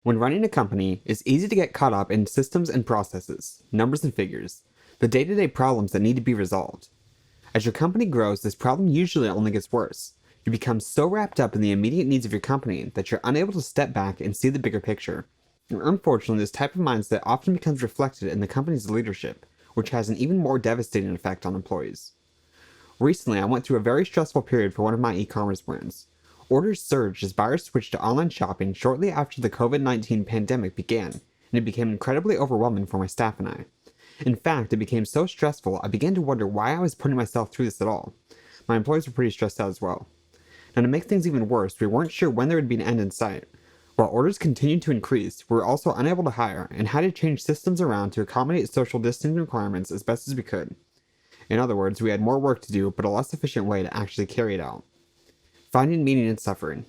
When running a company, it's easy to get caught up in systems and processes, numbers and figures, the day-to-day problems that need to be resolved. As your company grows, this problem usually only gets worse. You become so wrapped up in the immediate needs of your company that you're unable to step back and see the bigger picture. And unfortunately, this type of mindset often becomes reflected in the company's leadership, which has an even more devastating effect on employees. Recently, I went through a very stressful period for one of my e-commerce brands. Orders surged as buyers switched to online shopping shortly after the COVID-19 pandemic began, and it became incredibly overwhelming for my staff and I. In fact, it became so stressful, I began to wonder why I was putting myself through this at all. My employees were pretty stressed out as well. Now, to make things even worse, we weren't sure when there would be an end in sight. While orders continued to increase, we were also unable to hire and had to change systems around to accommodate social distancing requirements as best as we could. In other words, we had more work to do, but a less efficient way to actually carry it out. Finding Meaning in Suffering.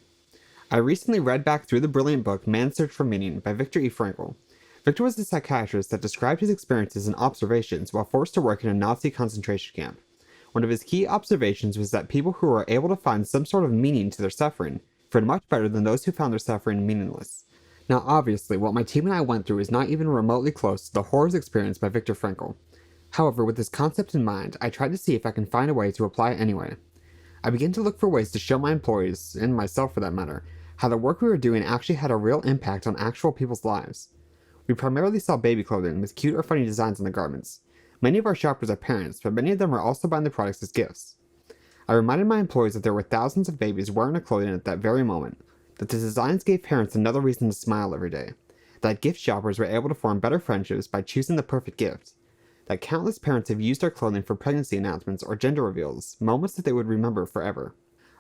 I recently read back through the brilliant book Man's Search for Meaning by Viktor E. Frankl. Viktor was a psychiatrist that described his experiences and observations while forced to work in a Nazi concentration camp. One of his key observations was that people who were able to find some sort of meaning to their suffering fared much better than those who found their suffering meaningless. Now, obviously, what my team and I went through is not even remotely close to the horrors experienced by Viktor Frankl. However, with this concept in mind, I tried to see if I can find a way to apply it anyway. I began to look for ways to show my employees, and myself for that matter, how the work we were doing actually had a real impact on actual people's lives. We primarily sell baby clothing with cute or funny designs on the garments. Many of our shoppers are parents, but many of them are also buying the products as gifts. I reminded my employees that there were thousands of babies wearing our clothing at that very moment, that the designs gave parents another reason to smile every day, that gift shoppers were able to form better friendships by choosing the perfect gift, that countless parents have used our clothing for pregnancy announcements or gender reveals, moments that they would remember forever.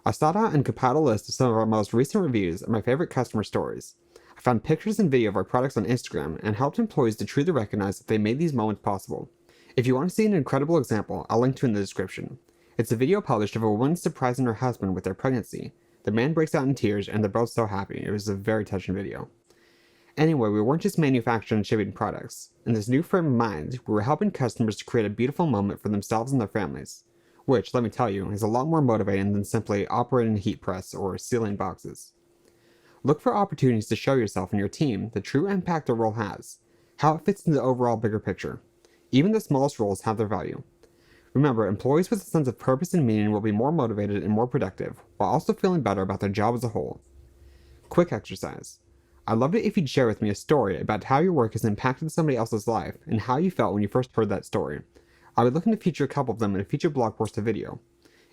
I sought out and compiled a list of some of our most recent reviews and my favorite customer stories. I found pictures and video of our products on Instagram and helped employees to truly recognize that they made these moments possible. If you want to see an incredible example, I'll link to it in the description. It's a video published of a woman surprising her husband with their pregnancy. The man breaks out in tears and they're both so happy. It was a very touching video. Anyway, we weren't just manufacturing and shipping products. In this new frame of mind, we were helping customers to create a beautiful moment for themselves and their families, which, let me tell you, is a lot more motivating than simply operating a heat press or sealing boxes. Look for opportunities to show yourself and your team the true impact a role has, how it fits in the overall bigger picture. Even the smallest roles have their value. Remember, employees with a sense of purpose and meaning will be more motivated and more productive, while also feeling better about their job as a whole. Quick exercise. I'd love it if you'd share with me a story about how your work has impacted somebody else's life and how you felt when you first heard that story. I'll be looking to feature a couple of them in a future blog post or video.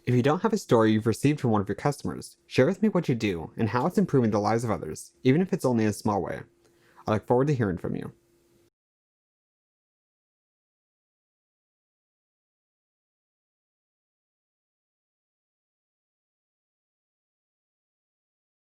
If you don't have a story you've received from one of your customers, share with me what you do and how it's improving the lives of others, even if it's only in a small way. I look forward to hearing from you.